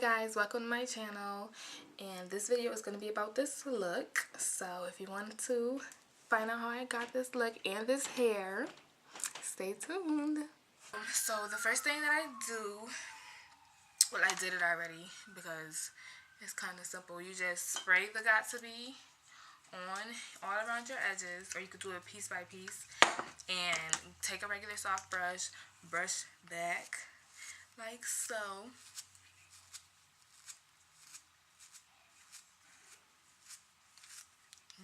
guys, welcome to my channel, and this video is going to be about this look. So if you want to find out how I got this look and this hair, stay tuned. So the first thing that I do, well, I did it already because it's kind of simple. You just spray the Got2b on all around your edges, or you could do it piece by piece, and take a regular soft brush, brush back like so.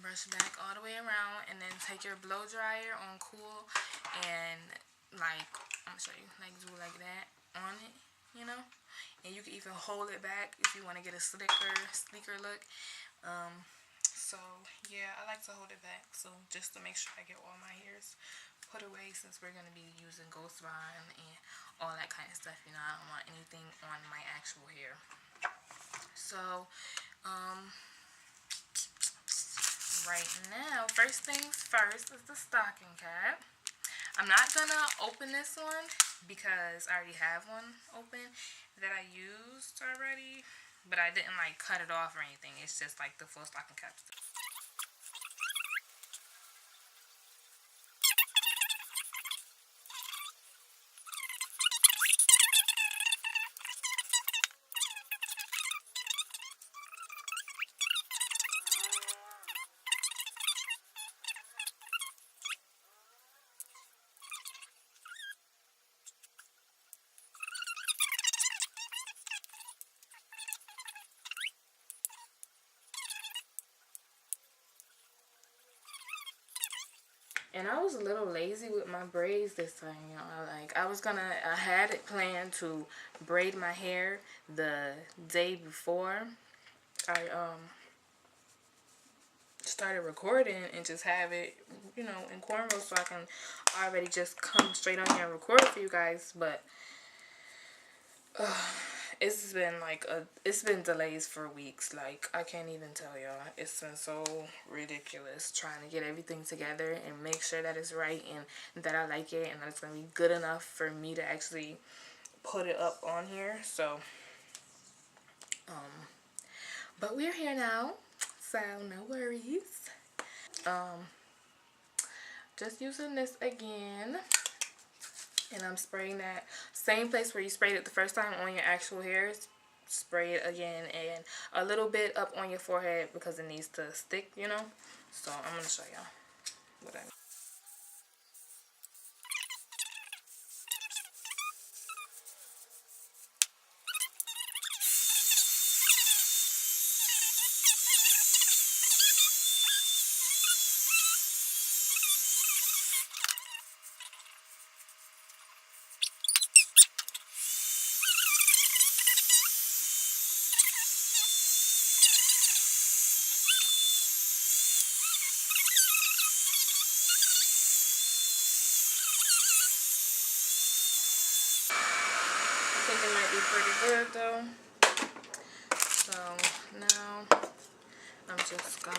Brush back all the way around, and then take your blow dryer on cool and I'm gonna show you, do like that on it, you know, and you can even hold it back if you want to get a sleeker look. So yeah, I like to hold it back, so just to make sure I get all my hairs put away, since we're going to be using Ghost Bond and all that kind of stuff, you know. I don't want anything on my actual hair. So right now, first things first is the stocking cap. I'm not gonna open this one because I already have one open that I used already, but I didn't cut it off or anything. It's just the full stocking cap. And I was a little lazy with my braids this time, you know. I had it planned to braid my hair the day before I started recording, and just have it, you know, in cornrows, so I can already just come straight on here and record for you guys. But it's been delays for weeks. I can't even tell y'all. It's been so ridiculous trying to get everything together and make sure that it's right and that I like it and that it's gonna be good enough for me to actually put it up on here. So but we're here now, so no worries. Just using this again, and I'm spraying that same place where you sprayed it the first time on your actual hairs. Spray it again, and a little bit up on your forehead because it needs to stick, you know. So I'm gonna show y'all what I mean. I think it might be pretty good though. So now I'm just gonna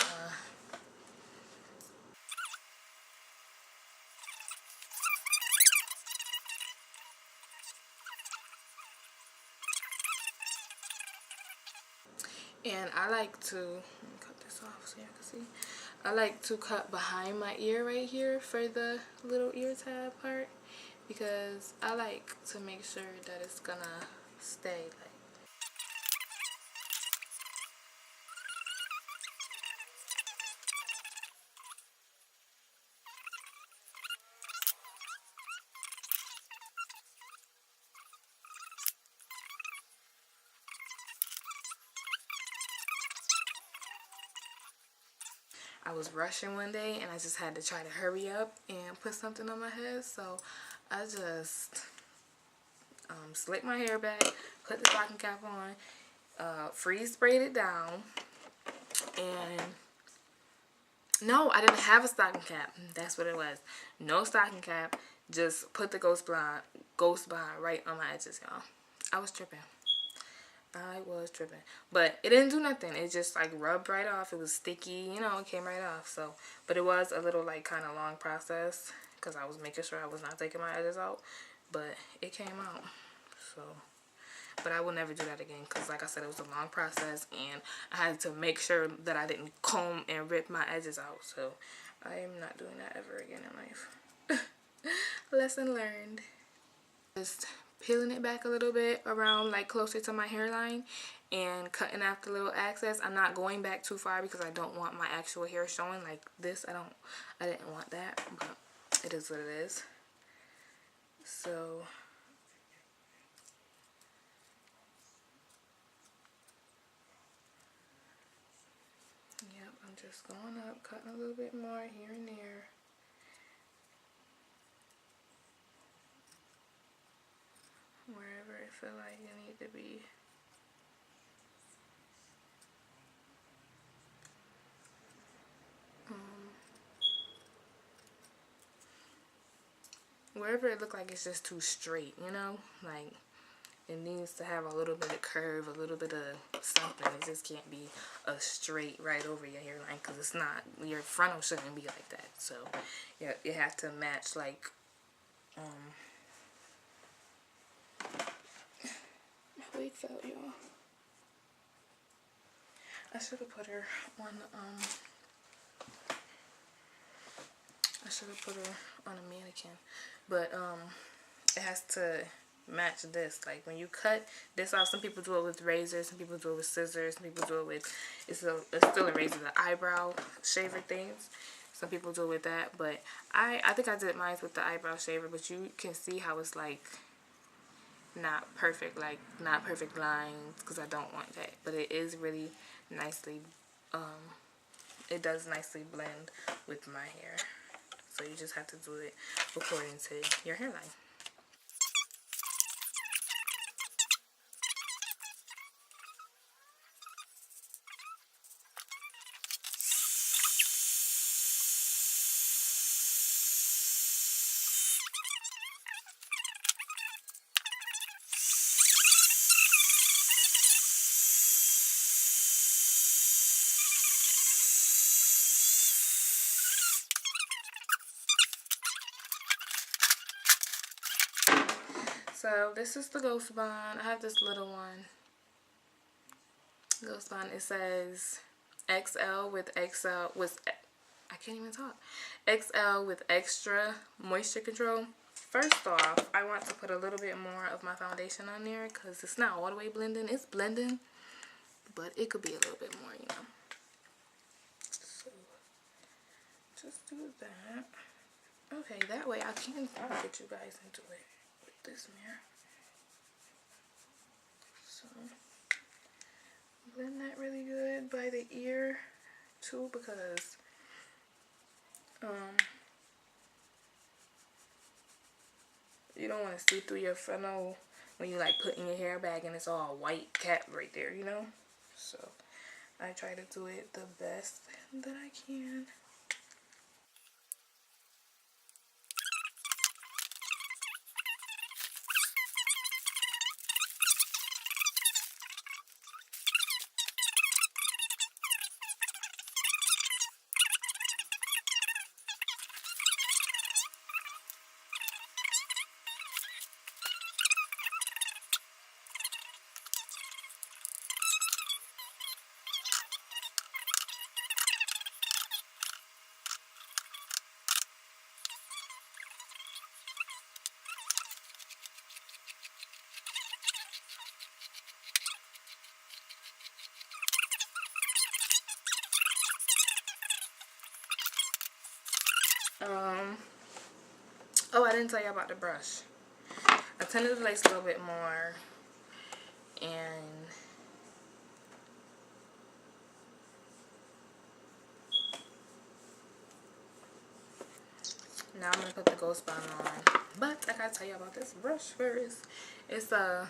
I like to, let me cut this off so y'all can see. I like to cut behind my ear right here for the little ear tab part, because I like to make sure that it's gonna stay I was rushing one day and I just had to try to hurry up and put something on my head, so I just slicked my hair back, put the stocking cap on, freeze sprayed it down, and no, I didn't have a stocking cap. That's what it was. No stocking cap. Just put the Ghost Bond right on my edges, y'all. I was tripping. But it didn't do nothing. It just rubbed right off. It was sticky, you know, it came right off. So, but it was a little kind of long process because I was making sure I was not taking my edges out. But it came out. So, but I will never do that again because, like I said, it was a long process and I had to make sure that I didn't comb and rip my edges out. So I am not doing that ever again in life. Lesson learned. Just peeling it back a little bit around like closer to my hairline and cutting out the little excess. I'm not going back too far because I don't want my actual hair showing like this. I didn't want that, but it is what it is. So yep, I'm just going up, cutting a little bit more here and there. Wherever it feel like you need to be. Wherever it look like it's just too straight, you know, like it needs to have a little bit of curve, a little bit of something. It just can't be a straight right over your hairline because it's not. Your frontal shouldn't be like that. So yeah, you have to match like my wig fell, y'all. I should have put her on I should have put her on a mannequin, but it has to match this. Like when you cut this off, some people do it with razors, some people do it with scissors, some people do it with it's still a razor, the eyebrow shaver things. Some people do it with that, but I think I did mine with the eyebrow shaver, but you can see how it's like not perfect, like not perfect lines, because I don't want that. But it is really nicely it does nicely blend with my hair. So you just have to do it according to your hairline. So this is the Ghost Bond. I have this little one. Ghost Bond. It says XL with XL with, I can't even talk. XL with extra moisture control. First off, I want to put a little bit more of my foundation on there because it's not all the way blending. It's blending, but it could be a little bit more, you know. So just do that. Okay, that way I'll get you guys into it with this mirror. So blend that really good by the ear too, because you don't want to see through your frontal when you like putting your hair back and it's all white cap right there, you know. So I try to do it the best that I can. Oh, I didn't tell you about the brush. I tended the lace a little bit more, and now I'm gonna put the Ghost Bond on. But I gotta tell you about this brush first. It's a,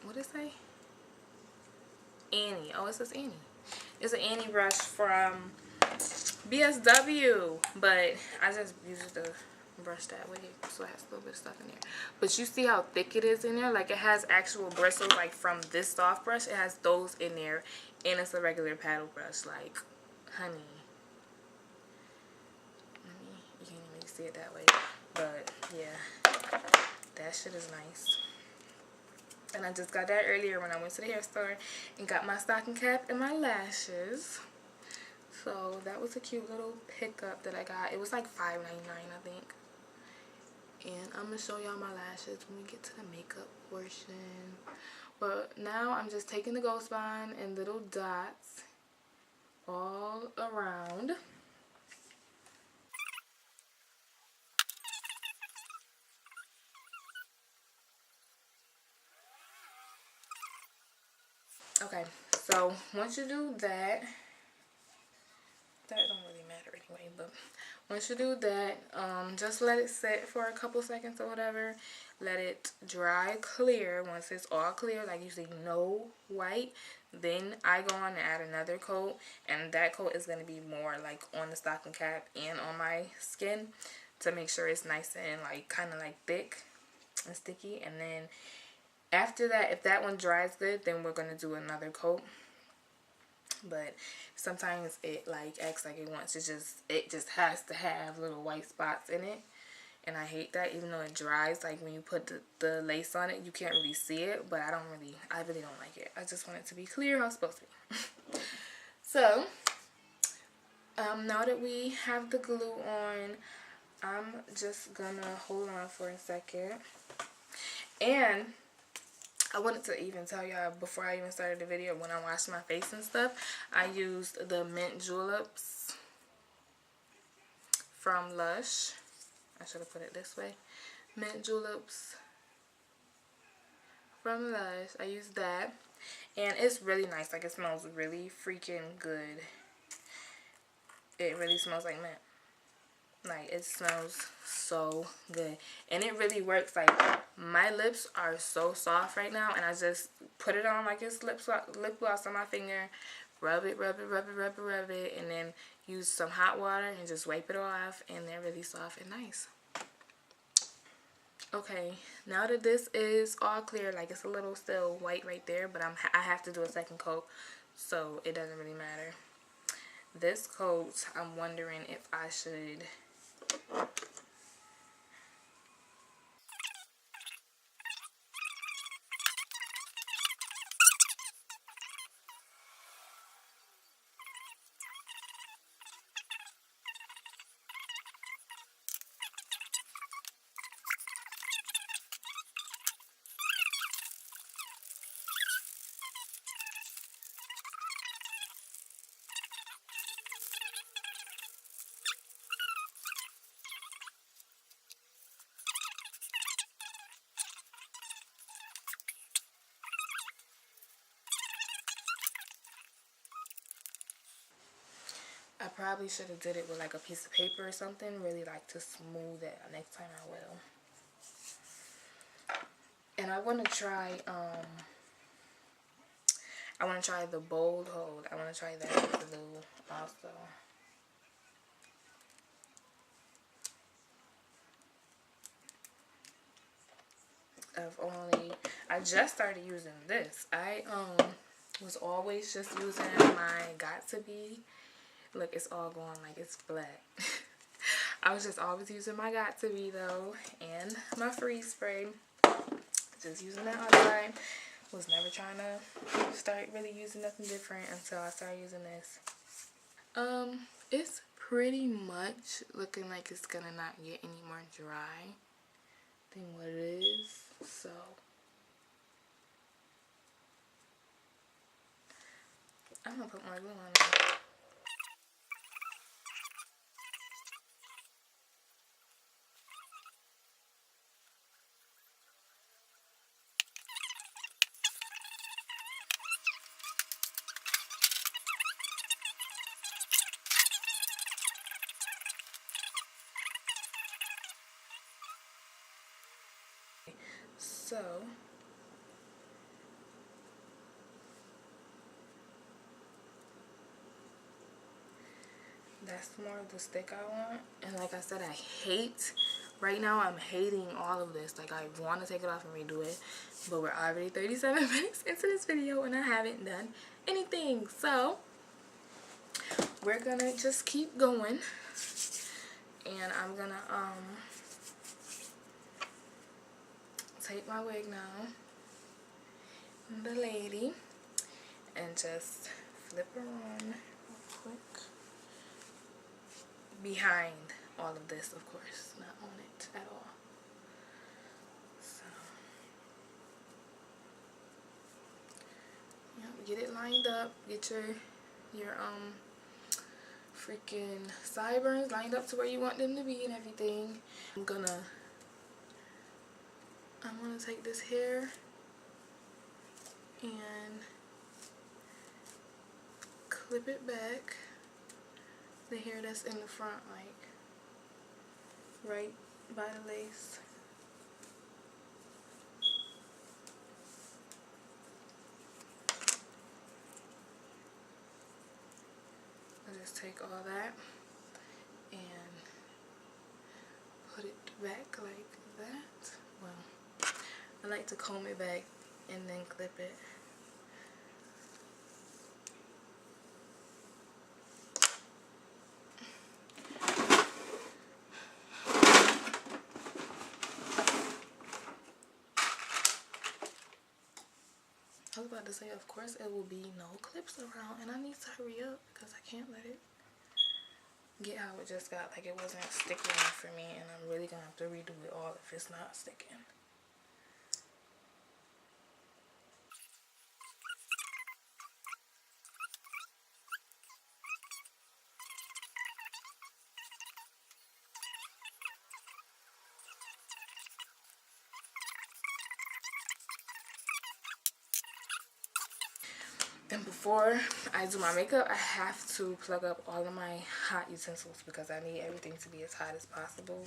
what did it say? Annie. Oh, it says Annie. It's an Annie brush from BSW, but I just used to brush that way, so it has a little bit of stuff in there. But you see how thick it is in there? Like it has actual bristles, like from this soft brush, it has those in there, and it's a regular paddle brush. Like, honey, you can't even see it that way, but yeah, that shit is nice. And I just got that earlier when I went to the hair store and got my stocking cap and my lashes. So that was a cute little pickup that I got. It was like $5.99, I think. And I'm going to show y'all my lashes when we get to the makeup portion. But now I'm just taking the Ghost Bond and little dots all around. Okay, so once you do that don't really matter anyway, but once you do that, just let it sit for a couple seconds or whatever. Let it dry clear. Once it's all clear, like you see no white, then I go on and add another coat, and that coat is going to be more like on the stocking cap and on my skin to make sure it's nice and like kind of like thick and sticky. And then after that, if that one dries good, then we're going to do another coat. But sometimes it like acts like it wants to it just has to have little white spots in it, and I hate that. Even though it dries, like when you put the lace on it, you can't really see it, but I really don't like it. I just want it to be clear how it's supposed to be. So now that we have the glue on, I'm just gonna hold on for a second. And I wanted to even tell y'all before I even started the video, when I washed my face and stuff, I used the Mint Juleps from Lush. I should have put it this way. Mint Juleps from Lush. I used that. And it's really nice. Like, it smells really freaking good. It really smells like mint. Like, it smells so good. And it really works. Like, my lips are so soft right now, and I just put it on like it's lip gloss on my finger. Rub it, and then use some hot water and just wipe it off, and they're really soft and nice. Okay, now that this is all clear, like it's a little still white right there, but I have to do a second coat, so it doesn't really matter. This coat, I'm wondering if I should I probably should have did it with like a piece of paper or something, really like to smooth it. Next time I will. And I want to try the Bold Hold. I want to try that glue also. I just started using this. I was always just using my Got2b. Look, it's all going like it's flat. I was just always using my Got2b though, and my freeze spray. Just using that all the time. Was never trying to start really using nothing different until I started using this. It's pretty much looking like it's gonna not get any more dry than what it is. So I'm gonna put more glue on it. So that's more of the stick I want. And like I said, right now I'm hating all of this. Like, I want to take it off and redo it, but we're already 37 minutes into this video and I haven't done anything. So we're gonna just keep going, and I'm gonna take my wig now the lady and just flip her on real quick. Behind all of this, of course, not on it at all. So, yeah, get it lined up. Get your freaking sideburns lined up to where you want them to be and everything. I'm gonna take this hair and clip it back. The hair that's in the front, like right by the lace. I just take all that and put it back like that. Well, I like to comb it back and then clip it. I was about to say, of course, it will be no clips around, and I need to hurry up because I can't let it get how it just got. Like, it wasn't sticking for me, and I'm really gonna have to redo it all if it's not sticking. And before I do my makeup, I have to plug up all of my hot utensils because I need everything to be as hot as possible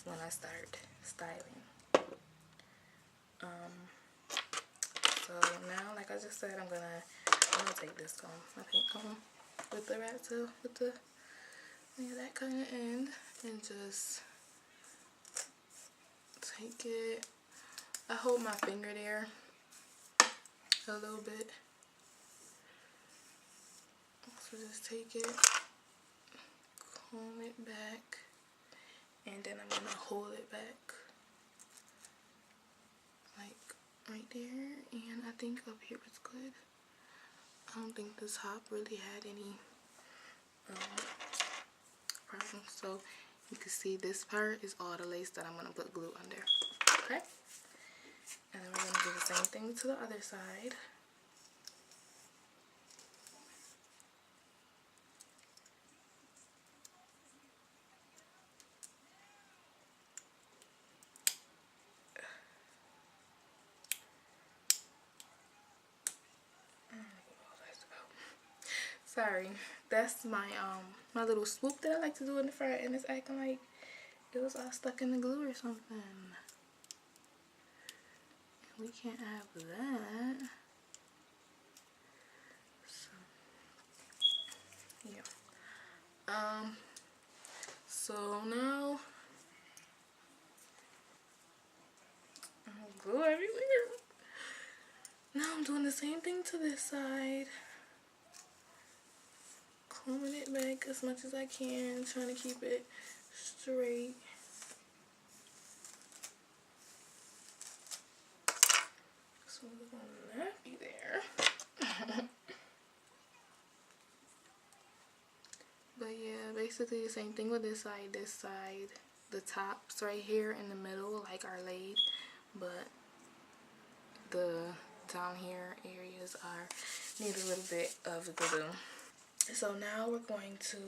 when I start styling. So now, like I just said, I'm gonna take this comb, my paint comb, with the rat tail, with the that kind of end, and just take it. I hold my finger there a little bit. So just take it, comb it back, and then I'm gonna hold it back like right there, and I think up here is good. I don't think the top really had any problems. So you can see this part is all the lace that I'm gonna put glue under. Okay, and then we're gonna do the same thing to the other side. Sorry, that's my my little swoop that I like to do in the front, and it's acting like it was all stuck in the glue or something. We can't have that. So yeah. So now glue everywhere. Now I'm doing the same thing to this side. Combing it back as much as I can, trying to keep it straight. So we're gonna not be there. But yeah, basically the same thing with this side. This side, the tops right here in the middle like are laid, but the down here areas need a little bit of glue. So now we're going to,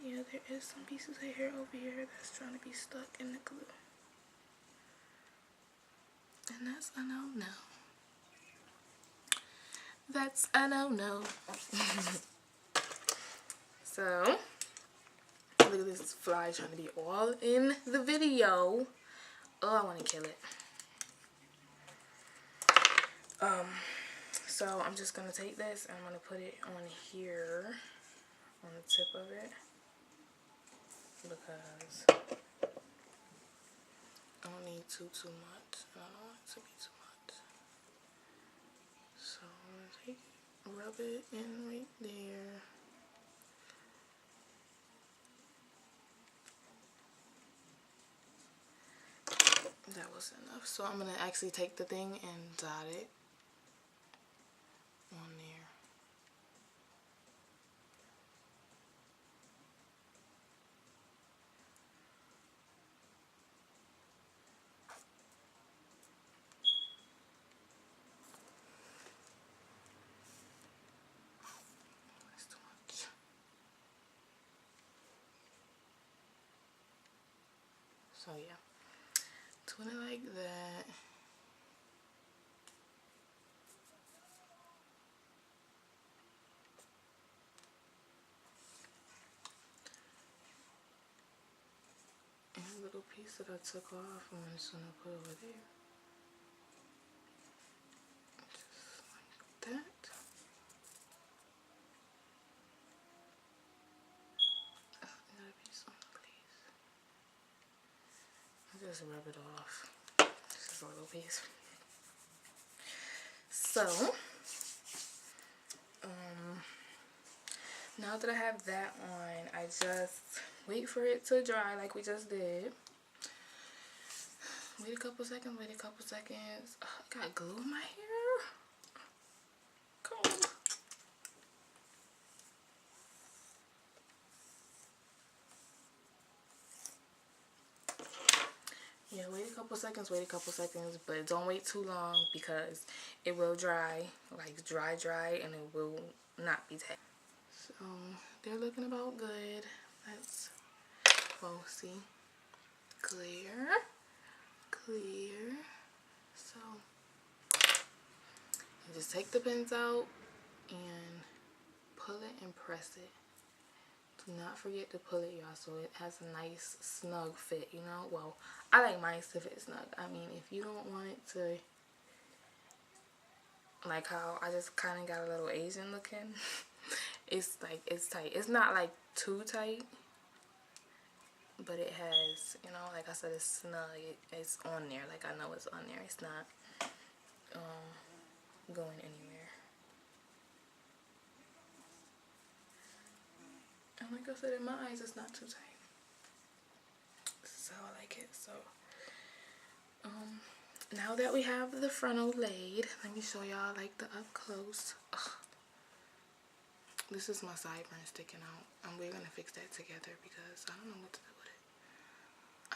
yeah, there is some pieces of hair over here that's trying to be stuck in the glue. And that's a no-no. That's a no-no. So, look at this fly trying to be all in the video. Oh, I want to kill it. So I'm just gonna take this and I'm gonna put it on here, on the tip of it, because I don't need too much. I don't want it to be too much. So I'm gonna take it, rub it in right there. That close enough. So I'm gonna actually take the thing and dot it on there. That's too much. So yeah, doing it like that. And a little piece that I took off, I'm just gonna put over there. Just like that. Another piece on, please. I just rub it off. Just a little piece. So, now that I have that on, I just wait for it to dry like we just did. Wait a couple seconds, wait a couple seconds. Oh, I got glue in my hair. Cold. Yeah, wait a couple seconds, but don't wait too long because it will dry, like dry, and it will not be tight. So, they're looking about good. Let's, well, see. Clear. So, you just take the pins out and pull it and press it. Do not forget to pull it, y'all, so it has a nice snug fit, you know. Well, I like mine to fit snug. I mean, if you don't want it to, like how I just kind of got a little Asian looking, it's like, it's tight. It's not like too tight, but it has, you know, like I said, it's snug. It's on there. Like I know it's on there. It's not going anywhere. And like I said, in my eyes, it's not too tight. This is how I like it. So, now that we have the frontal laid, let me show y'all like the up close. Ugh. This is my sideburn sticking out, and we're gonna fix that together because I don't know what to do with it.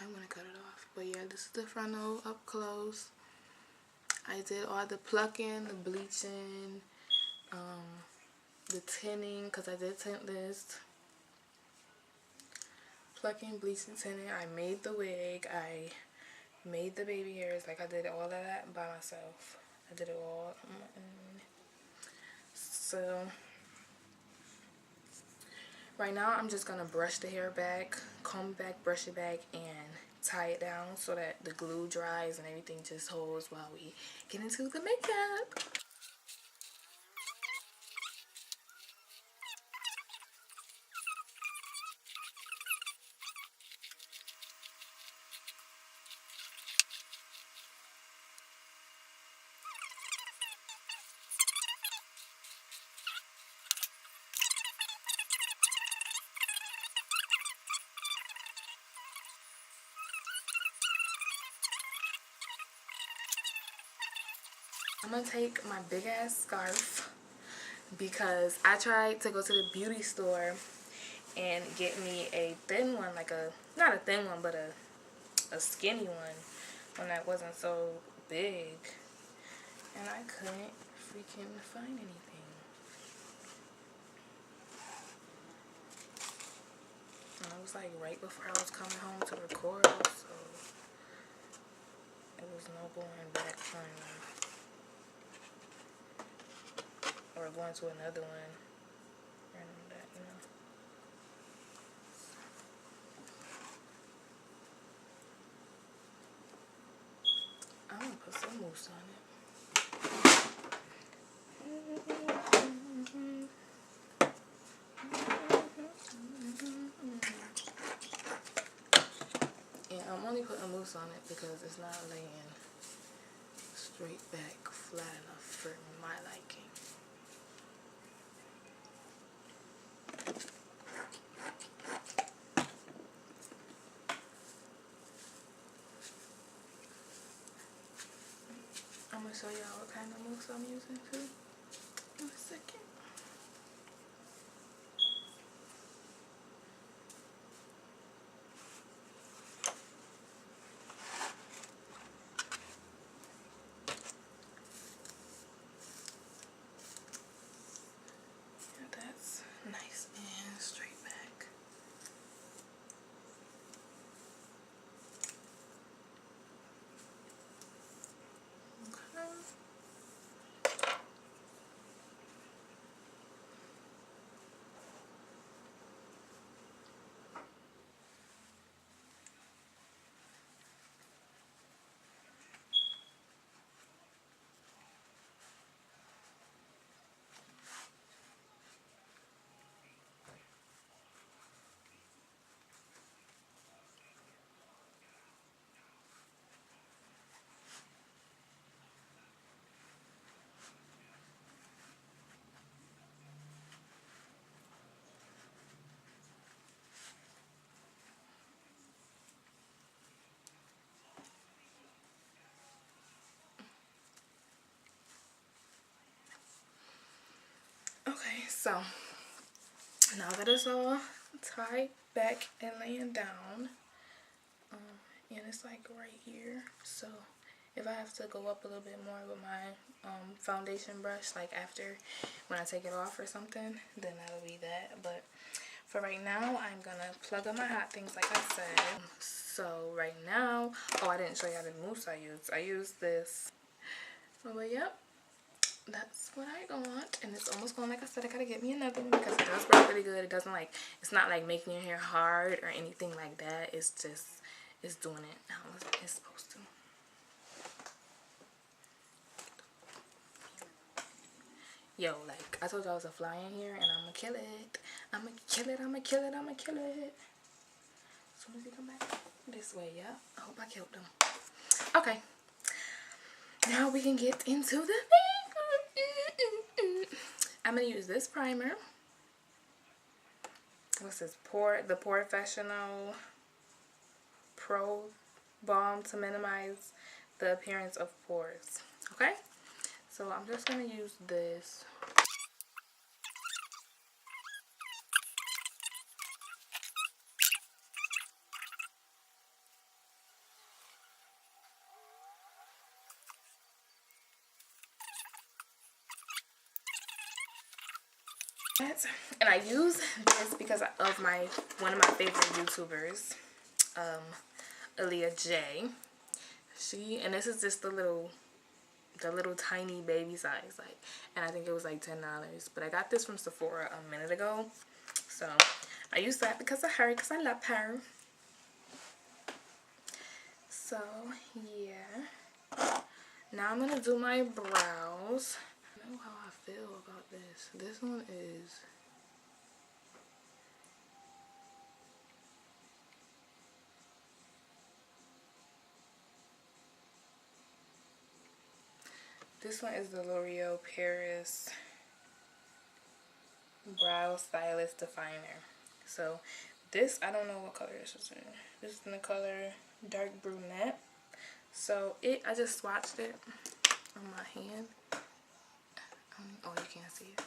I want to cut it off, but yeah, this is the frontal up close. I did all the plucking, the bleaching, the tinning, because I did tint this. Plucking, bleaching, tinning. I made the wig. I made the baby hairs. Like I did all of that by myself. I did it all on my own. So right now I'm just gonna brush the hair back, comb back, brush it back, and tie it down so that the glue dries and everything just holds while we get into the makeup. I'm gonna take my big ass scarf because I tried to go to the beauty store and get me a thin one, like a, not a thin one, but a skinny one that wasn't so big, and I couldn't freaking find anything. And it was like right before I was coming home to record, so it was no going back trying to, or going to another one, random that, you know. I'm gonna put some mousse on it. Yeah, I'm only putting mousse on it because it's not laying straight back flat enough for my liking. to show y'all what kind of mousse I'm using too in a second. Yeah, that's nice and straight back. Okay. Okay, so now that it's all tied back and laying down, and it's like right here, so if I have to go up a little bit more with my foundation brush, like after when I take it off or something, then that'll be that. But for right now, I'm gonna plug up my hot things like I said. So right now, oh, I didn't show y'all the mousse I used. I used this. But yep, that's what I got, and it's almost gone. Like I said, I gotta get me another one because it does work really good. It doesn't like, it's not like making your hair hard or anything like that. It's just, it's doing it how it's supposed to. Yo, like I told you I was a fly in here, and I'm gonna kill it. I'm gonna kill it. I'm gonna kill it. I'm gonna kill it. As soon as he come back this way, yeah. I hope I killed him. Okay. Now we can get into the makeup. I'm gonna use this primer. What's this? The POREfessional Pro Balm to minimize the appearance of pores. Okay? So I'm just gonna use this. And I use this because of one of my favorite YouTubers, Aaliyah J. And this is just the little tiny baby size, like, and I think it was like $10. But I got this from Sephora a minute ago, so I use that because of her, because I love her. So yeah, now I'm gonna do my brows. I know how I feel about this. This one is, the L'Oreal Paris Brow Stylist Definer. So this, I don't know what color this is in. This is in the color Dark Brunette. So I just swatched it on my hand. Oh, you can't see it.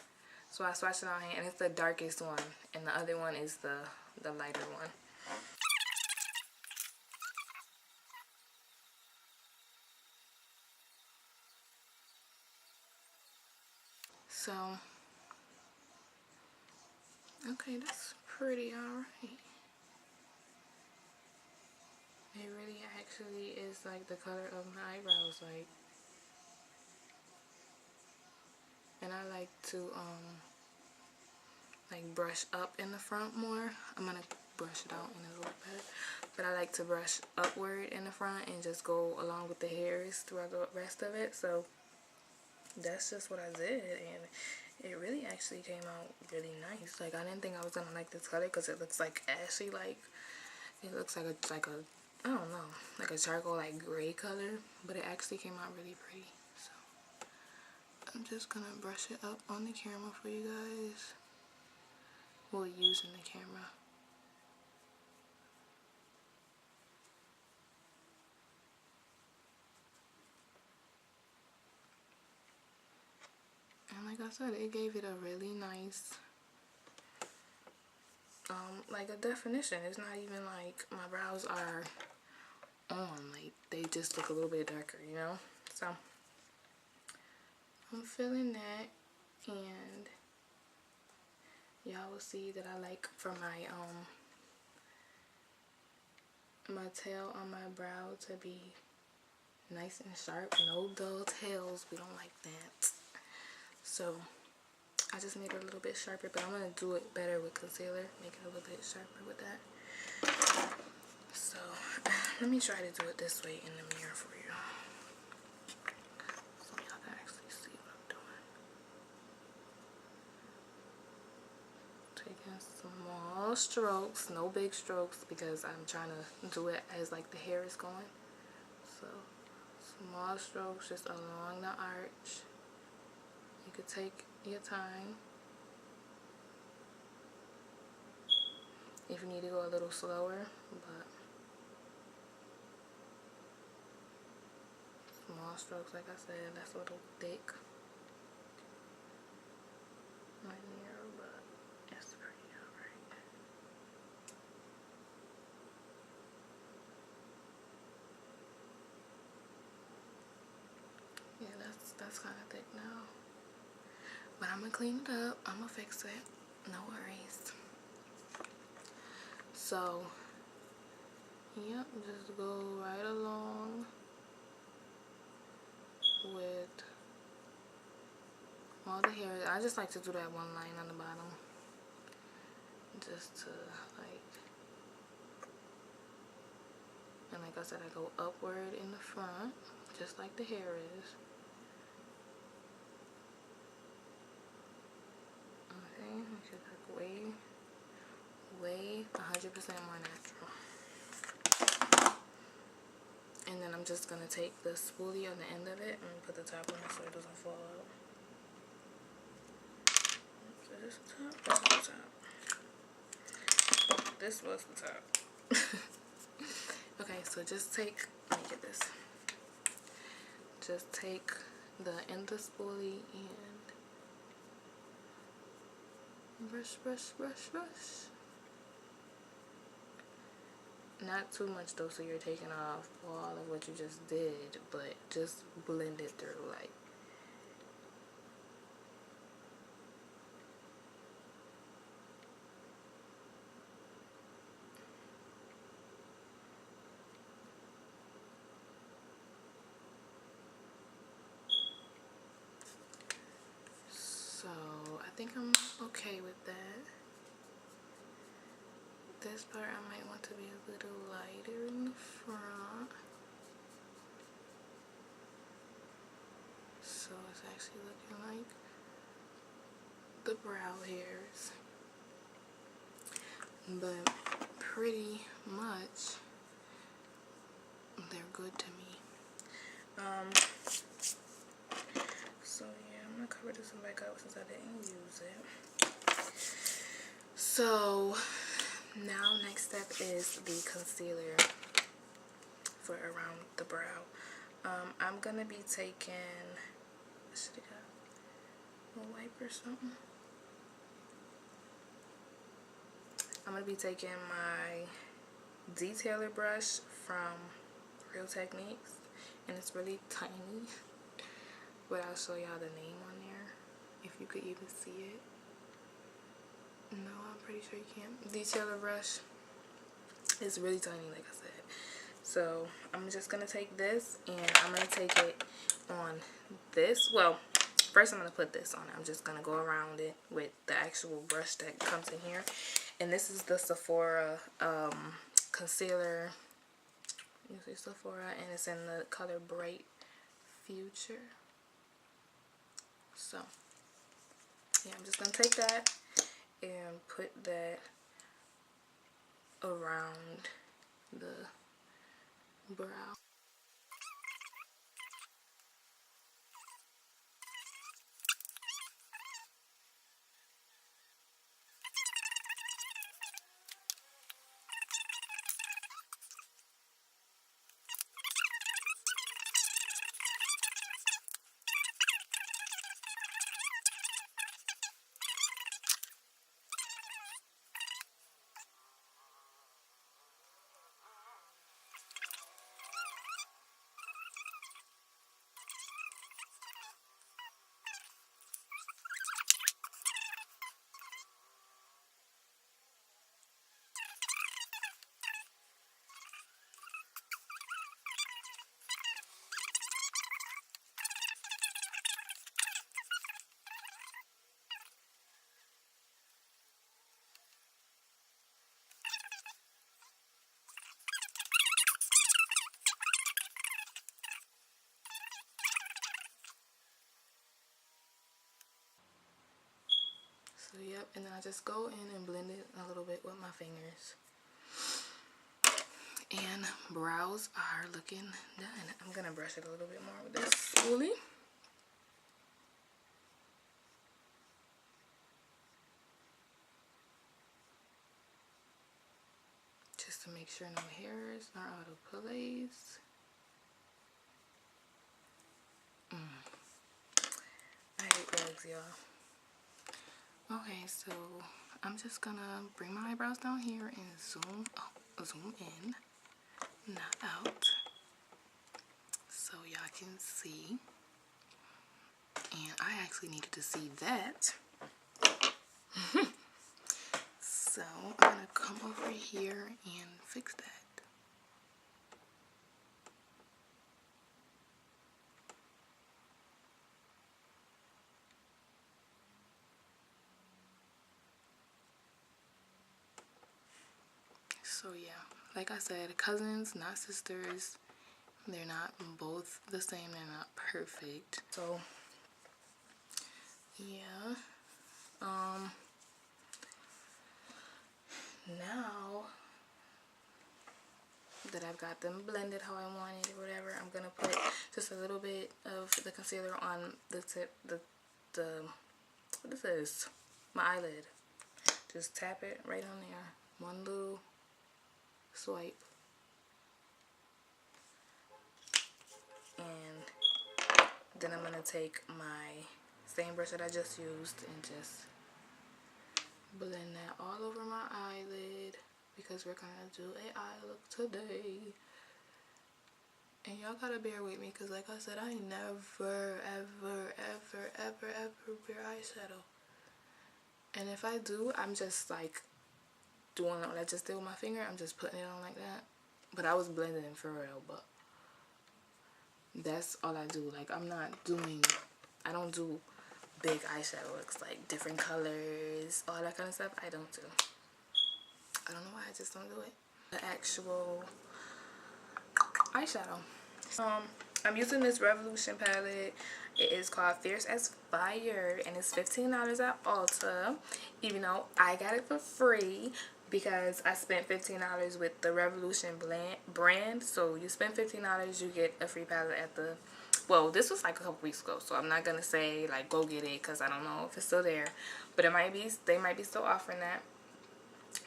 So I swatched it on my hand, and it's the darkest one, and the other one is the lighter one. So, okay, that's pretty alright. It really actually is like the color of my eyebrows, like. And I like to like brush up in the front more. I'm gonna brush it out in a little bit, but I like to brush upward in the front and just go along with the hairs throughout the rest of it. So that's just what I did, and it really actually came out really nice. Like, I didn't think I was gonna like this color because it looks like ashy, like it looks like a I don't know, like a charcoal like gray color, but it actually came out really pretty. So I'm just gonna brush it up on the camera for you guys. Well, using the camera. like I said, it gave it a really nice like a definition. It's not even like my brows are on, like they just look a little bit darker, you know. So I'm feeling that, and y'all will see that I like for my my tail on my brow to be nice and sharp. No dull tails, we don't like that. So I just made it a little bit sharper, but I'm going to do it better with concealer, make it a little bit sharper with that. So let me try to do it this way in the mirror for you, so y'all can actually see what I'm doing. Taking small strokes, no big strokes, because I'm trying to do it as like the hair is going. So small strokes just along the arch. You could take your time. If you need to go a little slower, but small strokes, like I said, that's a little thick right here, but it's pretty alright. Yeah, that's kind of thick now, but I'm gonna clean it up. I'm gonna fix it. No worries. So, yep, just go right along with all the hair. I just like to do that one line on the bottom, just to like, and like I said, I go upward in the front, just like the hair is. Okay, make sure that's way 100% more natural. And then I'm just gonna take the spoolie on the end of it and put the top on it so it doesn't fall out. So this top, this is the top. This was the top. Okay, so just take, let me get this. Just take the end of the spoolie and brush, brush, brush, brush. Not too much though, so you're taking off all of what you just did, but just blend it through, like. So I think I'm okay with that. This part I might want to be a little lighter in the front, so it's actually looking like the brow hairs, but pretty much they're good to me. So yeah, I'm gonna cover this one back up since I didn't use it. So now next step is the concealer for around the brow. I'm gonna be taking, should have got a wipe or something. I'm gonna be taking my detailer brush from Real Techniques, and it's really tiny, but I'll show y'all the name on there if you could even see it. No, I'm pretty sure you can't. Detailer brush is really tiny, like I said. So I'm just gonna take this and I'm gonna take it on this. Well, first I'm gonna put this on. I'm just gonna go around it with the actual brush that comes in here, and this is the Sephora concealer. You see Sephora, and it's in the color Bright Future. So yeah, I'm just gonna take that and put that around the brow. yep, and then I just go in and blend it a little bit with my fingers. And brows are looking done. I'm gonna brush it a little bit more with this spoolie. Just to make sure no hairs are out of place. I hate bugs, y'all. Okay, so I'm just gonna bring my eyebrows down here and zoom in, not out, so y'all can see. And I actually needed to see that. So I'm gonna come over here and fix that. So yeah, like I said, cousins, not sisters. They're not both the same. They're not perfect. So yeah. Now that I've got them blended how I wanted or whatever, I'm gonna put just a little bit of the concealer on the tip, what is this? My eyelid. Just tap it right on there. One little swipe. And then I'm gonna take my same brush that I just used and just blend that all over my eyelid, because we're gonna do a eye look today. And y'all gotta bear with me, because like I said, I never ever wear eyeshadow. And if I do, I'm just like doing what I just did with my finger. I'm just putting it on like that. But I was blending it for real, but that's all I do. Like, I don't do big eyeshadow looks, like different colors, all that kind of stuff. I don't do. I don't know why, I just don't do it. The actual eyeshadow. I'm using this Revolution palette. It is called Fierce as Fire, and it's $15 at Ulta, even though I got it for free because I spent $15 with the Revolution brand. So you spend $15, you get a free palette at the, well, this was like a couple weeks ago, so I'm not gonna say like go get it because I don't know if it's still there, but it might be, they might be still offering that.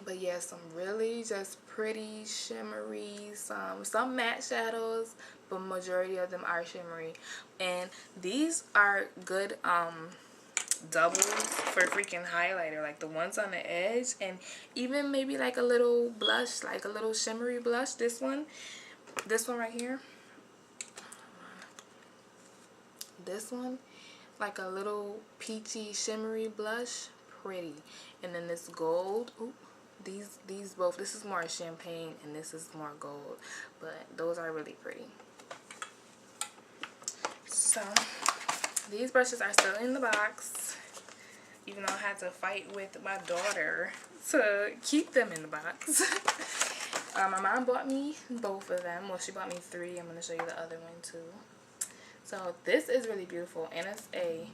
But yeah, some really just pretty shimmery, some matte shadows, but majority of them are shimmery. And these are good doubles for freaking highlighter, like the ones on the edge, and even maybe like a little blush, like a little shimmery blush. This one right here, this one, like a little peachy shimmery blush, pretty. And then this gold, ooh, these both, this is more champagne and this is more gold, but those are really pretty. So these brushes are still in the box, even though I had to fight with my daughter to keep them in the box. My mom bought me both of them. Well, she bought me 3. I'm going to show you the other one too. So this is really beautiful, and it's a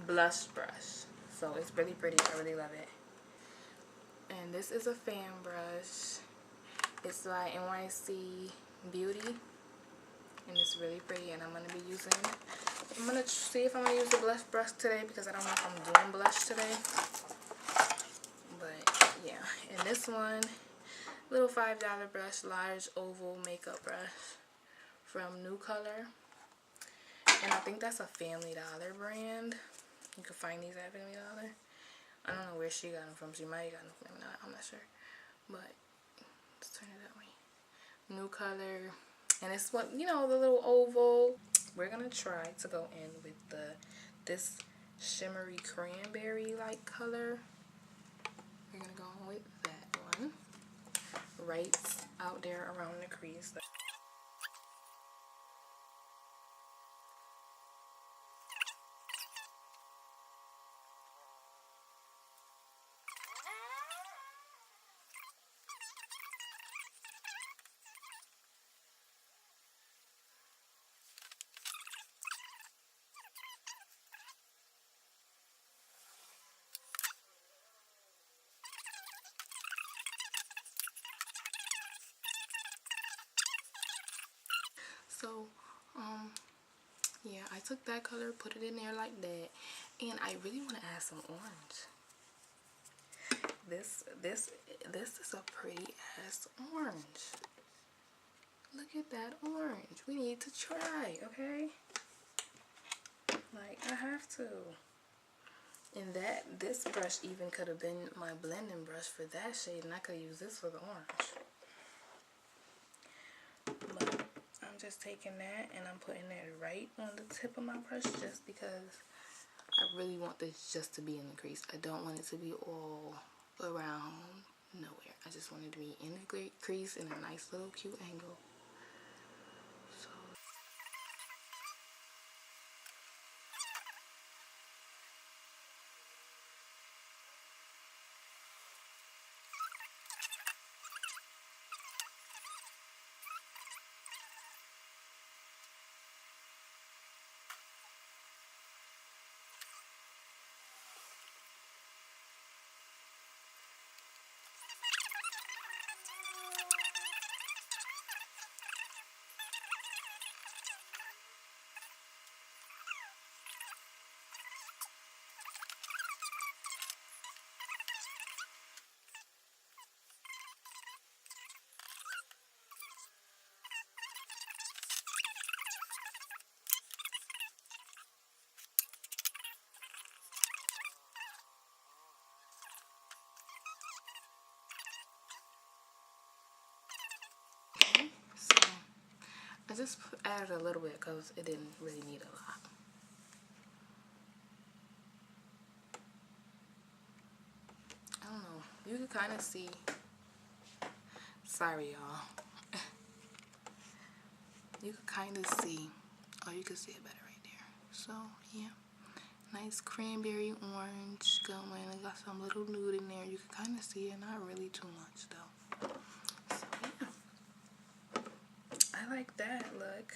blush brush. So it's really pretty. I really love it. And this is a fan brush. It's by NYC Beauty, and it's really pretty. And I'm going to be using, I'm going to see if I'm going to use the blush brush today, because I don't know if I'm doing blush today. But yeah, and this one, little $5 brush, large oval makeup brush from New Color. And I think that's a Family Dollar brand. You can find these at Family Dollar. I don't know where she got them from. She might have gotten them from Family Dollar. I'm not sure. But let's turn it that way. New Color. And it's what, you know, the little oval. We're going to try to go in with this shimmery cranberry like color. We're going to go with that one. Right out there around the crease. So yeah, I took that color, put it in there like that, and I really want to add some orange. This is a pretty ass orange. Look at that orange. We need to try, okay? Like, I have to. And this brush even could have been my blending brush for that shade, and I could use this for the orange. But I'm just taking that and I'm putting it right on the tip of my brush just because I really want this just to be in the crease. I don't want it to be all around nowhere. I just want it to be in the crease in a nice little cute angle. So I just added a little bit because it didn't really need a lot. I don't know. You can kind of see. Sorry, y'all. You can kind of see. Oh, you can see it better right there. So, yeah. Nice cranberry orange going. I got some little nude in there. You can kind of see it. Not really too much, though. So, yeah. I like that look.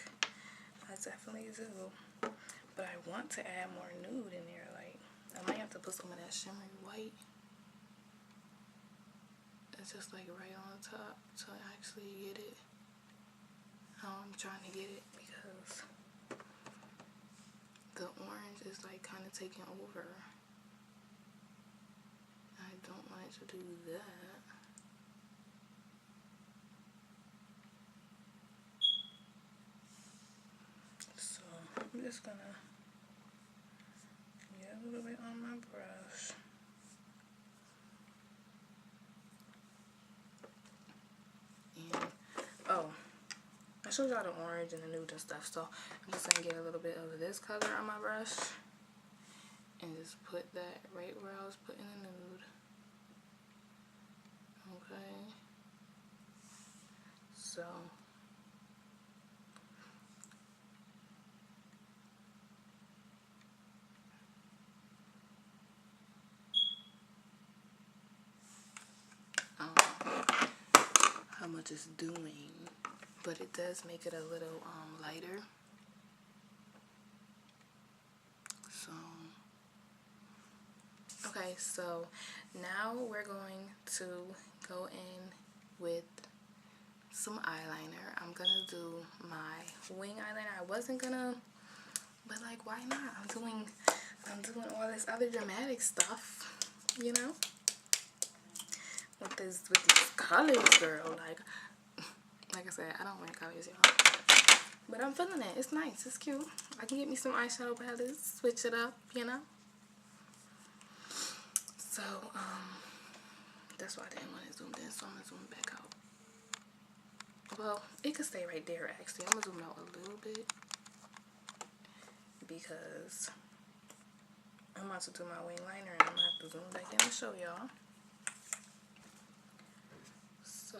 I definitely do. But I want to add more nude in there. Like, I might have to put some of that shimmery white. It's just like right on the top to actually get it how I'm trying to get it, because the orange is like kind of taking over. I don't want it to do that. So I'm just gonna get a little bit on my brush. And oh, I showed y'all the orange and the nude and stuff, so I'm just gonna get a little bit of this color on my brush and just put that right where I was putting the nude. Okay. So how much it's doing, but it does make it a little lighter. So okay, so now we're going to go in with some eyeliner. I'm gonna do my wing eyeliner. I wasn't gonna, but like, why not? I'm doing all this other dramatic stuff, you know, with these colors, girl. Like I said, I don't wear colors, y'all, but I'm feeling it. It's nice. It's cute. I can get me some eyeshadow palettes, switch it up, you know. So that's why I didn't want to zoom in, so I'm gonna zoom back out. Well, it could stay right there, actually. I'm gonna zoom out a little bit because I'm about to do my wing liner and I'm gonna have to zoom back in and show y'all. So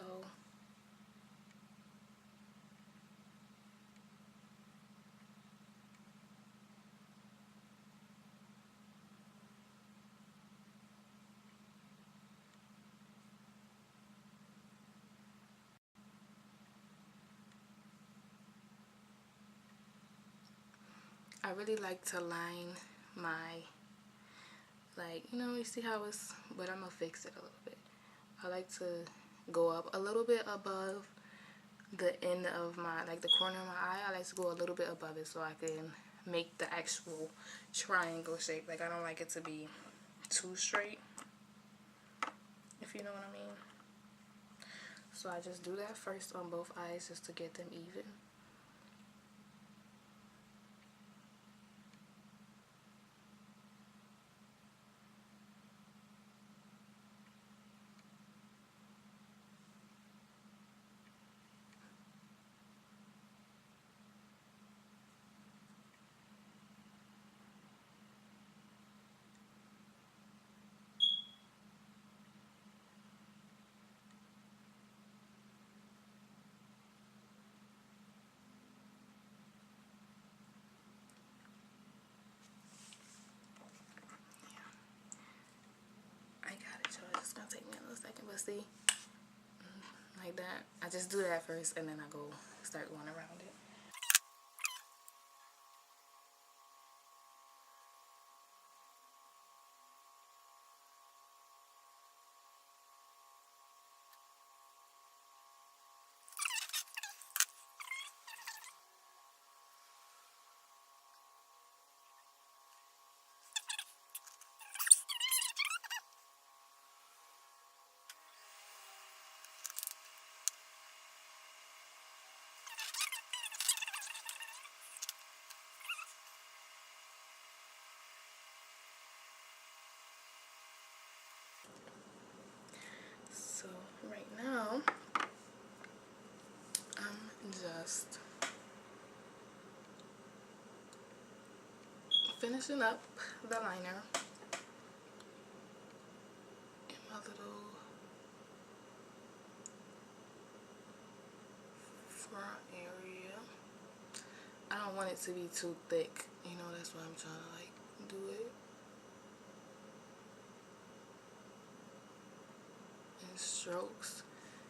I really like to line my, like, you know, you see how it's, but I'm gonna fix it a little bit. I like to go up a little bit above the end of my, like the corner of my eye, I like to go a little bit above it so I can make the actual triangle shape. Like I don't like it to be too straight, if you know what I mean. So I just do that first on both eyes just to get them even. I got it, y'all. It's gonna take me a little second, but see, like that. I just do that first and then I go start going around it. So right now, I'm just finishing up the liner in my little front area. I don't want it to be too thick, you know, that's why I'm trying to like do it in strokes,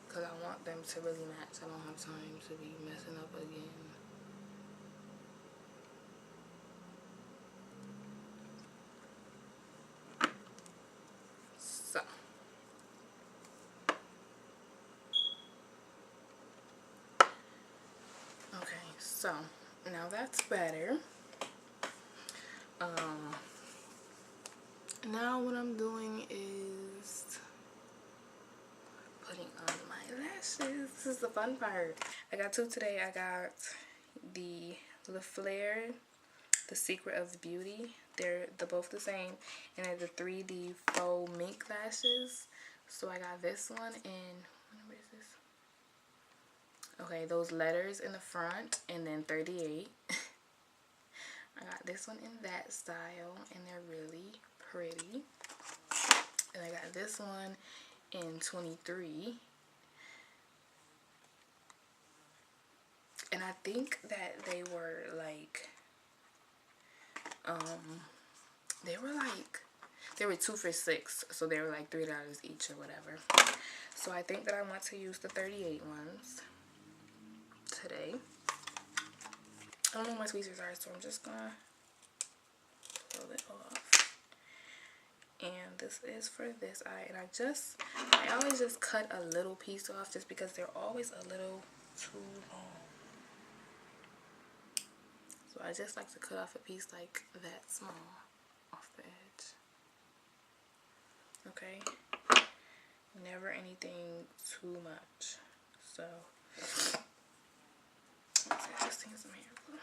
because I want them to really match. I don't have time to be messing up again. So okay, so now that's better. Now what I'm doing is putting on my lashes. This is the fun part. I got two today. I got the Le Flare, The Secret of Beauty. They're both the same, and they're the 3D faux mink lashes. So I got this one in, what number is this? Okay, those letters in the front, and then 38. I got this one in that style, and they're really pretty. And I got this one in 23. And I think that they were like, they were 2 for $6, so they were like $3 each or whatever. So I think that I want to use the 38 ones today. I don't know where my tweezers are, so I'm just gonna pull it off. And this is for this eye, and I always just cut a little piece off just because they're always a little too long. So I just like to cut off a piece like that small off the edge. Okay, never anything too much. So just taking some hair glue.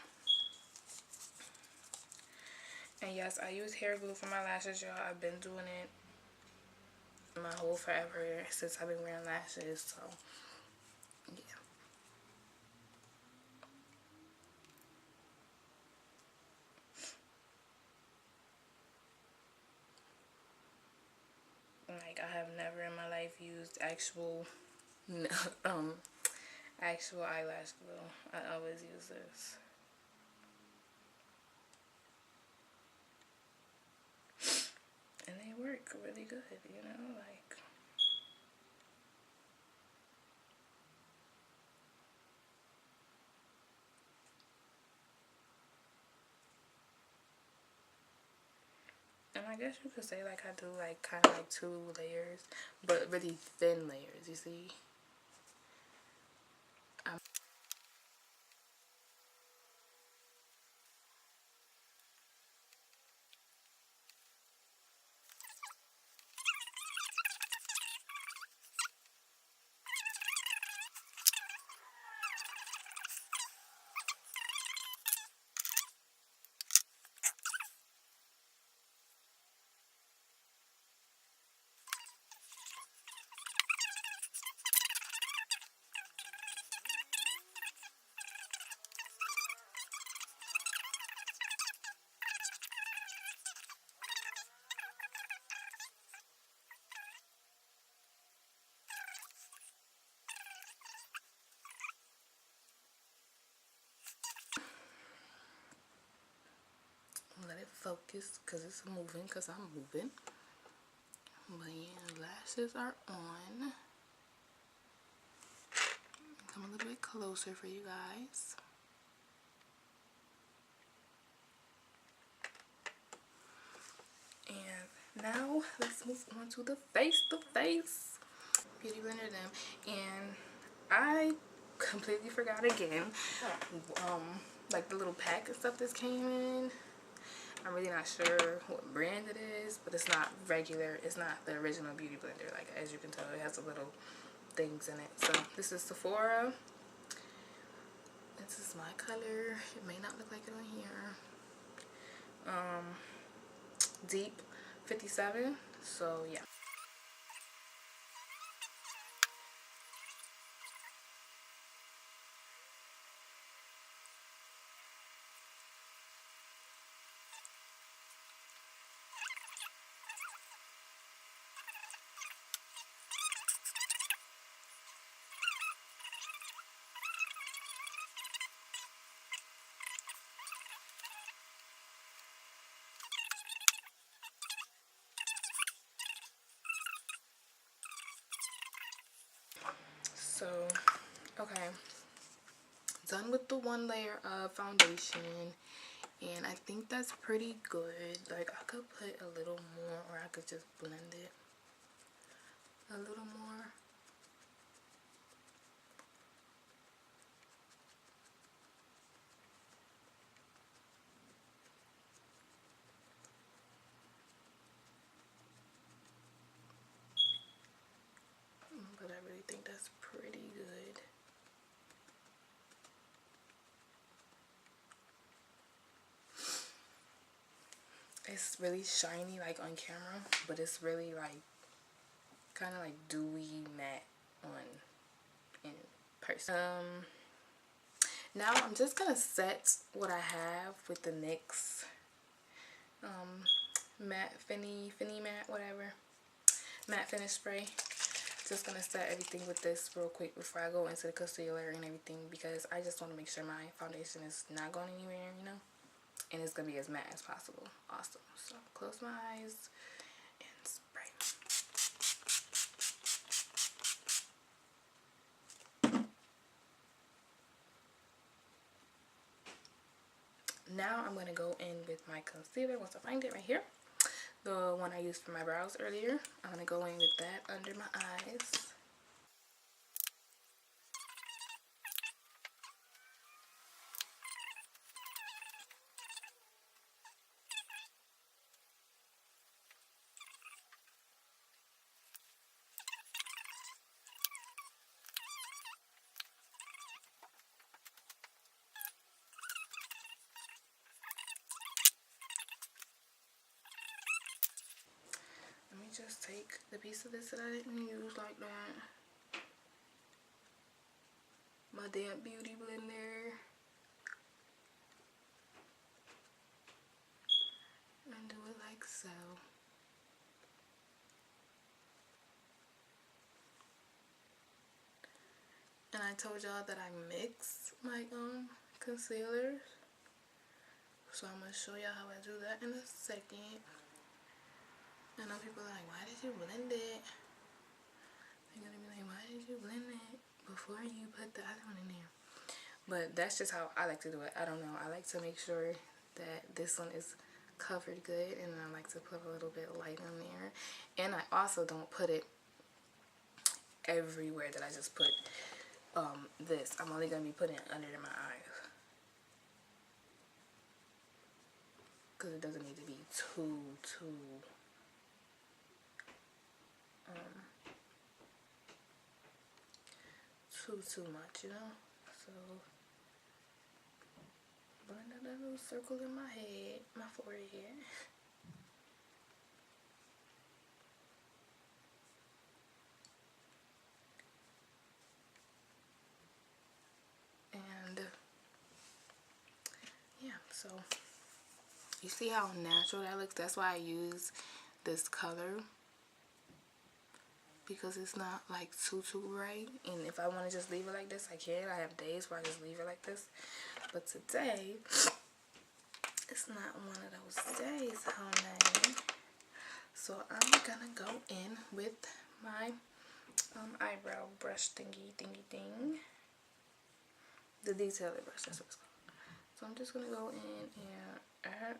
And yes, I use hair glue for my lashes, y'all. I've been doing it my whole forever since I've been wearing lashes. So yeah. Like, I have never in my life used actual actual eyelash glue. I always use this. And they work really good, you know, like. And I guess you could say like I do like kind of like 2 layers, but really thin layers, you see. it focus because it's moving, because I'm moving. But yeah, lashes are on. Come a little bit closer for you guys. And now let's move on to the face Beauty Blender them. And I completely forgot again, like the little pack and stuff this came in. I'm really not sure what brand it is, but it's not regular. It's not the original Beauty Blender. Like, as you can tell, it has the little things in it. So this is Sephora. This is my color. It may not look like it on here. Deep 57. So yeah. So, okay, done with the one layer of foundation, and I think that's pretty good. Like, I could put a little more, or I could just blend it a little more. But I really think that's pretty good. It's really shiny like on camera, but it's really like kind of like dewy matte on in person. Now I'm just gonna set what I have with the NYX matte finny matte, whatever, matte finish spray. Just gonna set everything with this real quick before I go into the concealer and everything, because I just want to make sure my foundation is not going anywhere, you know, and it's gonna be as matte as possible. Awesome. So close my eyes and spray. Now I'm gonna go in with my concealer once I find it, right here, the one I used for my brows earlier. I'm gonna go in with that under my eyes. Let me just take the piece of this that I didn't use like that. My damn Beauty Blender. And do it like so. And I told y'all that I mix my concealers. So I'm gonna show y'all how I do that in a second. I know people are like, why did you blend it? They're gonna be like, why did you blend it before you put the other one in there? But that's just how I like to do it. I don't know. I like to make sure that this one is covered good, and I like to put a little bit light on there. And I also don't put it everywhere that I just put this. I'm only gonna be putting it under my eyes, because it doesn't need to be too much, you know. So blend out that little circle in my head, my forehead. And yeah, so you see how natural that looks? That's why I use this color, because it's not like too bright. And if I want to just leave it like this, I can. I have days where I just leave it like this, but today It's not one of those days, honey. So I'm gonna go in with my eyebrow brush thingy thing. The detailer brush, that's what it's called. So I'm just gonna go in and add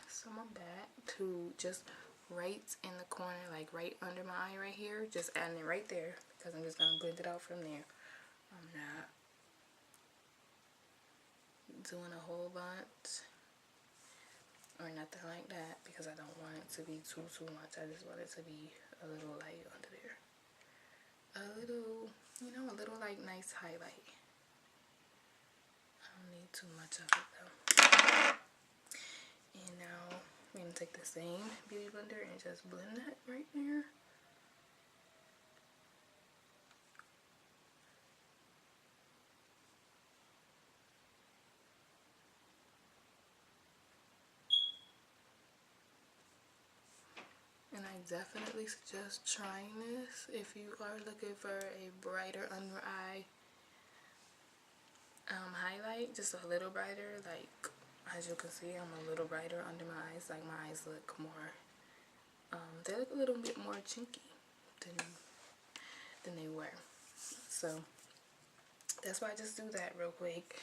some of that to just right in the corner, like right under my eye right here. Just adding it right there because I'm just gonna blend it out from there. I'm not doing a whole bunch or nothing like that because I don't want it to be too much. I just want it to be a little light under there. A little, you know, a little like nice highlight. I don't need too much of it though. And now I'm gonna take the same beauty blender and just blend that right there. And I definitely suggest trying this if you are looking for a brighter under eye highlight, just a little brighter. Like as you can see, I'm a little brighter under my eyes. Like my eyes look more, they look a little bit more chinky than they were. So that's why I just do that real quick,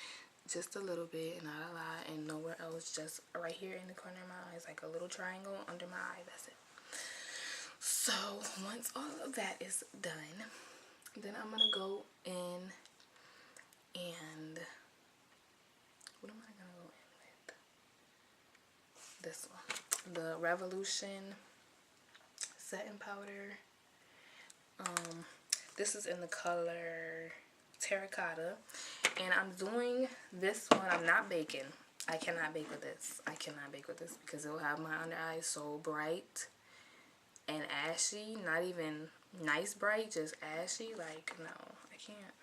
just a little bit, not a lot, and nowhere else. Just right here in the corner of my eyes, like a little triangle under my eye. That's it. So once all of that is done, then I'm gonna go in and what am I gonna go in with? This one, the Revolution setting powder. This is in the color Terracotta, and I'm doing this one. I'm not baking. I cannot bake with this. I cannot bake with this because it will have my under eyes so bright and ashy. Not even nice bright, just ashy. Like, no, I can't.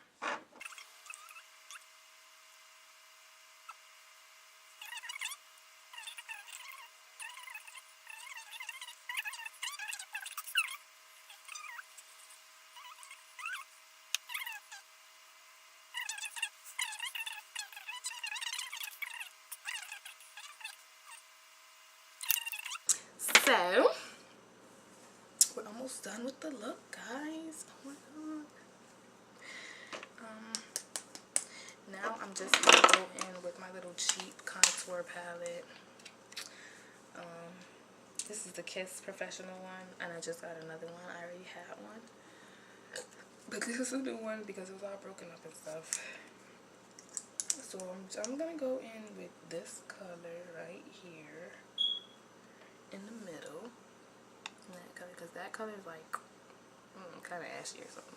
So we're almost done with the look, guys. Oh my god. Now I'm just gonna go in with my little cheap contour palette. This is the Kiss Professional one, and I just got another one. I already had one, but this is a new one because it was all broken up and stuff. So I'm gonna go in with this color right here in the middle, that color, because that color is like kind of ashy or something.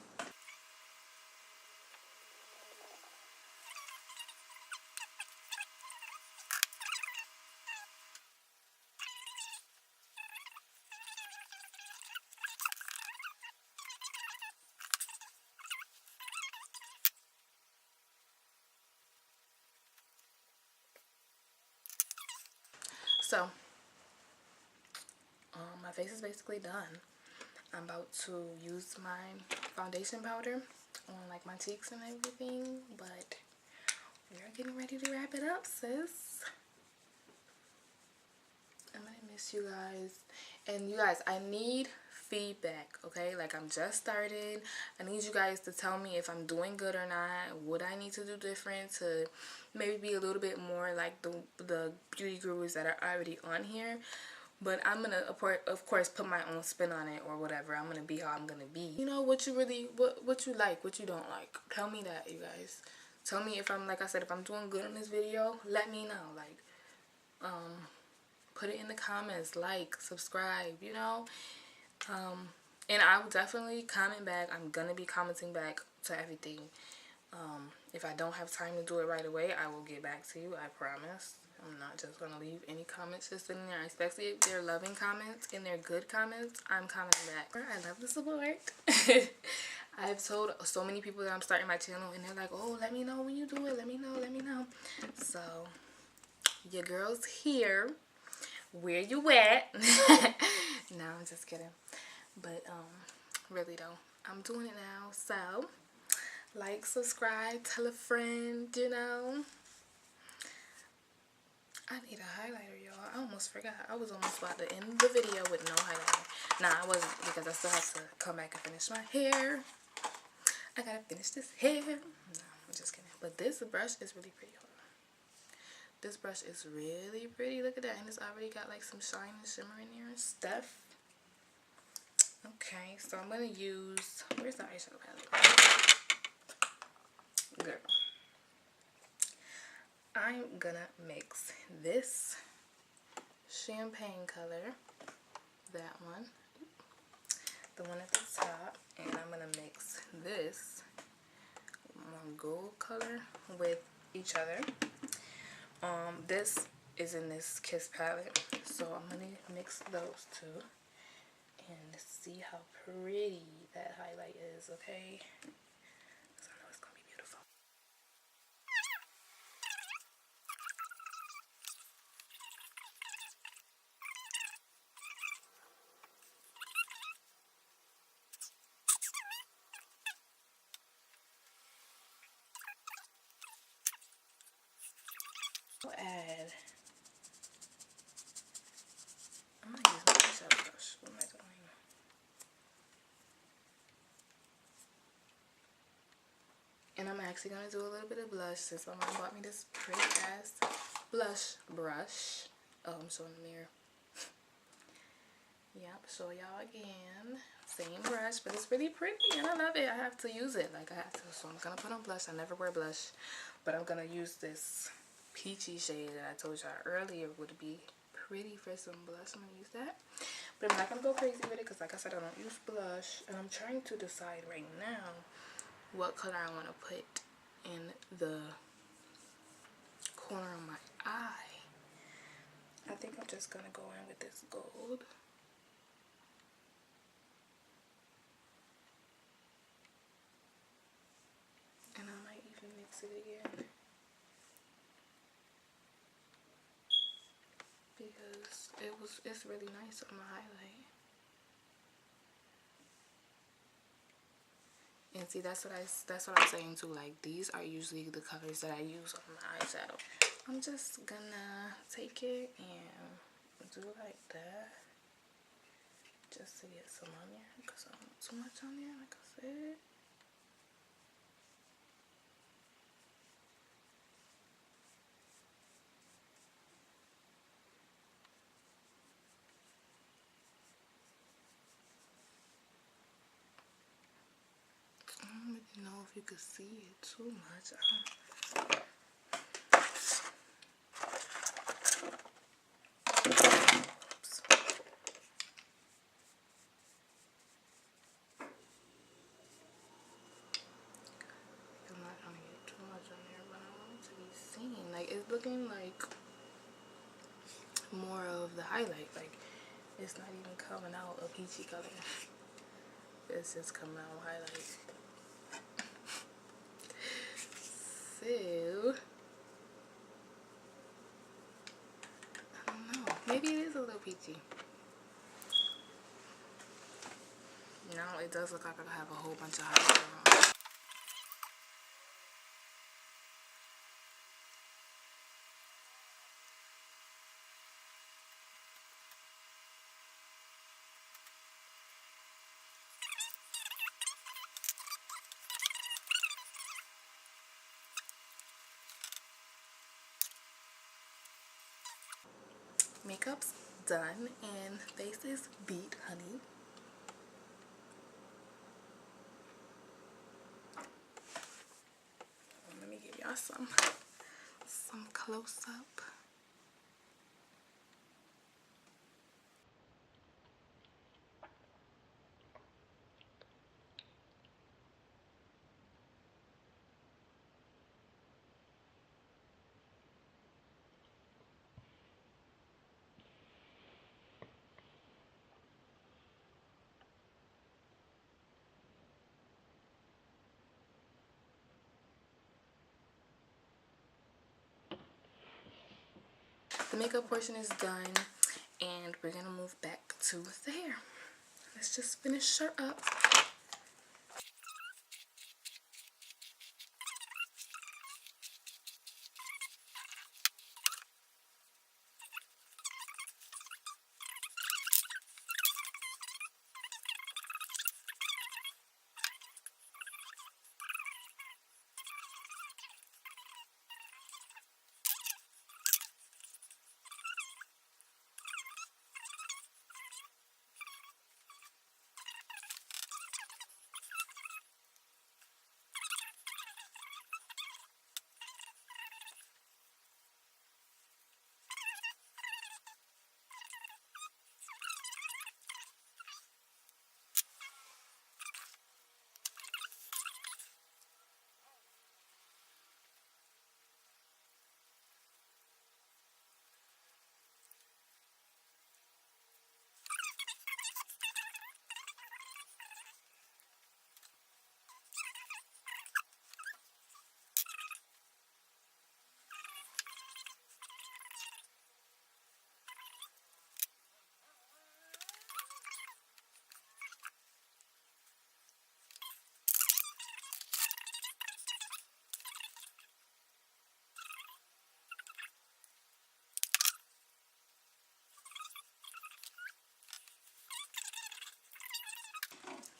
So my face is basically done. I'm about to use my foundation powder on like my cheeks and everything, but we are getting ready to wrap it up, sis. I'm gonna miss you guys. And you guys, I need feedback, okay? Like, I'm just started. I need you guys to tell me if I'm doing good or not, what I need to do different to maybe be a little bit more like the beauty gurus that are already on here. But I'm gonna of course put my own spin on it or whatever. I'm gonna be how I'm gonna be. You know what you really what you like, what you don't like. Tell me that, you guys. Tell me if I'm, like I said, if I'm doing good in this video, let me know. Like, put it in the comments, like, subscribe, you know. And I will definitely comment back. I'm gonna be commenting back to everything. If I don't have time to do it right away, I will get back to you, I promise. I'm not just gonna leave any comments just sitting there, especially if they're loving comments and they're good comments. I'm commenting back. I love the support. I've told so many people that I'm starting my channel, and they're like, oh, let me know when you do it, let me know. So your girl's here. Where you at? No, I'm just kidding. But really though, I'm doing it now. So like, subscribe, tell a friend, you know. I need a highlighter, y'all. I almost forgot. I was almost about to end the video with no highlighter. Nah, I wasn't, because I still have to come back and finish my hair. I gotta finish this hair. No, I'm just kidding. But this brush is really pretty. Hold on. This brush is really pretty. Look at that. And it's already got like some shine and shimmer in there and stuff. Okay, so I'm gonna use, where's the eyeshadow palette? Girl. I'm gonna mix this champagne color, that one, the one at the top, and I'm gonna mix this gold color with each other. This is in this Kiss palette, so I'm gonna mix those two and see how pretty that highlight is, okay? So I know it's gonna be beautiful. I'll add, I'm gonna use my eyeshadow brush. What am I doing? And I'm actually gonna do a little bit of blush since my mom bought me this pretty ass blush brush. Oh, I'm showing the mirror. Yep, show y'all again. Same brush, but it's really pretty and I love it. I have to use it, like I have to. So I'm gonna put on blush. I never wear blush, but I'm gonna use this peachy shade that I told y'all earlier would be pretty for some blush. I'm gonna use that, but I'm not gonna go crazy with it because, like I said, I don't use blush. And I'm trying to decide right now what color I want to put in the corner of my eye. I think I'm just gonna go in with this gold. And I might even mix it again, because it's really nice on my highlight. And see, that's what I'm saying too. Like, these are usually the colors that I use on my eyeshadow. I'm just gonna take it and do like that, just to get some on there, because I don't want too much on there, like I said. I don't really know if you could see it too much. Oops. I'm not trying to get too much on there, but I want it to be seen. Like, it's looking like more of the highlight. Like, it's not even coming out a peachy color. It's just coming out highlight. So, I don't know. Maybe it is a little peachy. Now it does look like I have a whole bunch of highlighter on. Makeup's done and face is beat, honey. Let me give y'all some close up. The makeup portion is done, and we're gonna move back to the hair. Let's just finish her up.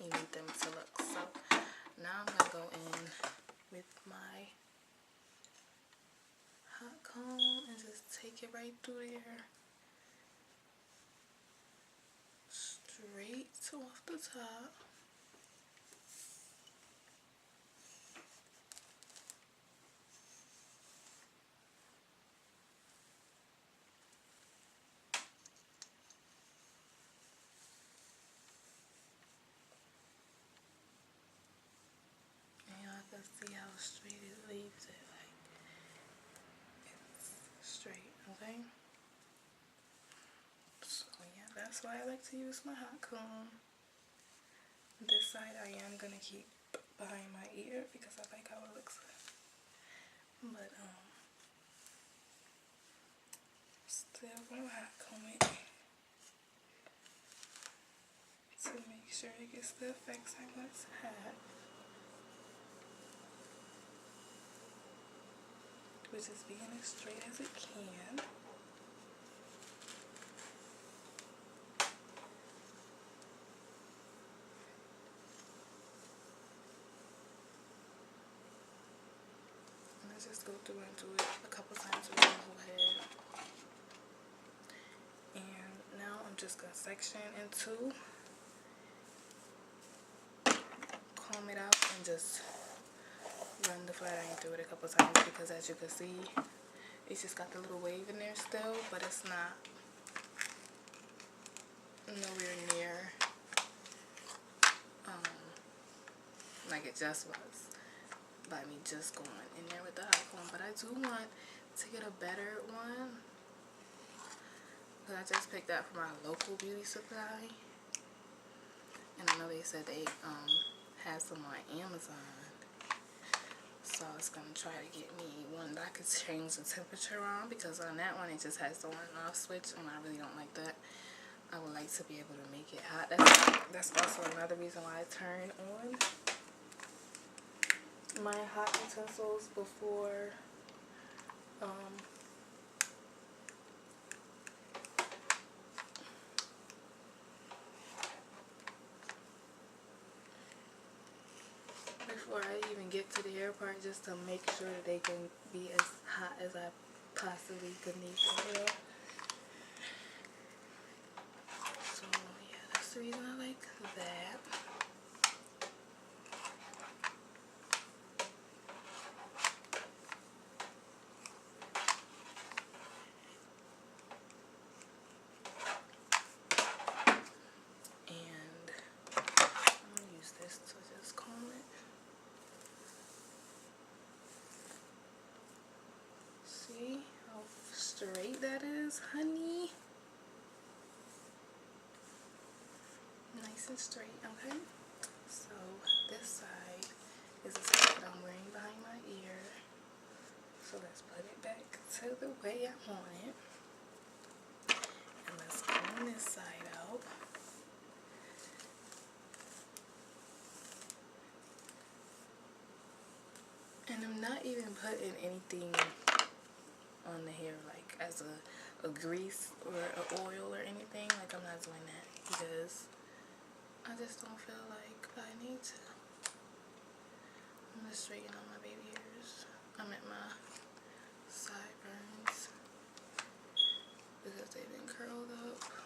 you need them to look. So now I'm gonna go in with my hot comb and just take it right through there, straight off the top. And y'all can see how straight it leaves it, like it's straight, okay? So yeah, that's why I like to use my hot comb. This side I am gonna keep behind my ear because I like how it looks. But still gonna hot comb it to make sure it gets the effects I want to have, which is being as straight as it can. Just go through and do it a couple times with my whole head. And now I'm just gonna section in two, comb it out, and just run the flat iron through it a couple times, because as you can see, it's just got the little wave in there still, but it's not nowhere near like it just was by me just going in there with the hot comb. But I do want to get a better one, because I just picked that from my local beauty supply, and I know they said they had some on Amazon, so I was gonna try to get me one that I could change the temperature on, because on that one it just has the on and off switch, and I really don't like that. I would like to be able to make it hot. That's also another reason why I turn on my hot utensils before before I even get to the hair part, just to make sure that they can be as hot as I possibly could need them, you know? So yeah, that's the reason I like that. And I'm gonna use this to just comb it. See how straight that is, honey? Nice and straight, okay? So this side is the side that I'm wearing behind my ear. So let's put it back to the way I want it. And let's comb this side out. And I'm not even putting anything on the hair, like as a grease or an oil or anything. Like, I'm not doing that because I just don't feel like I need to. I'm just straighten out my baby hairs. I'm at my sideburns because they've been curled up.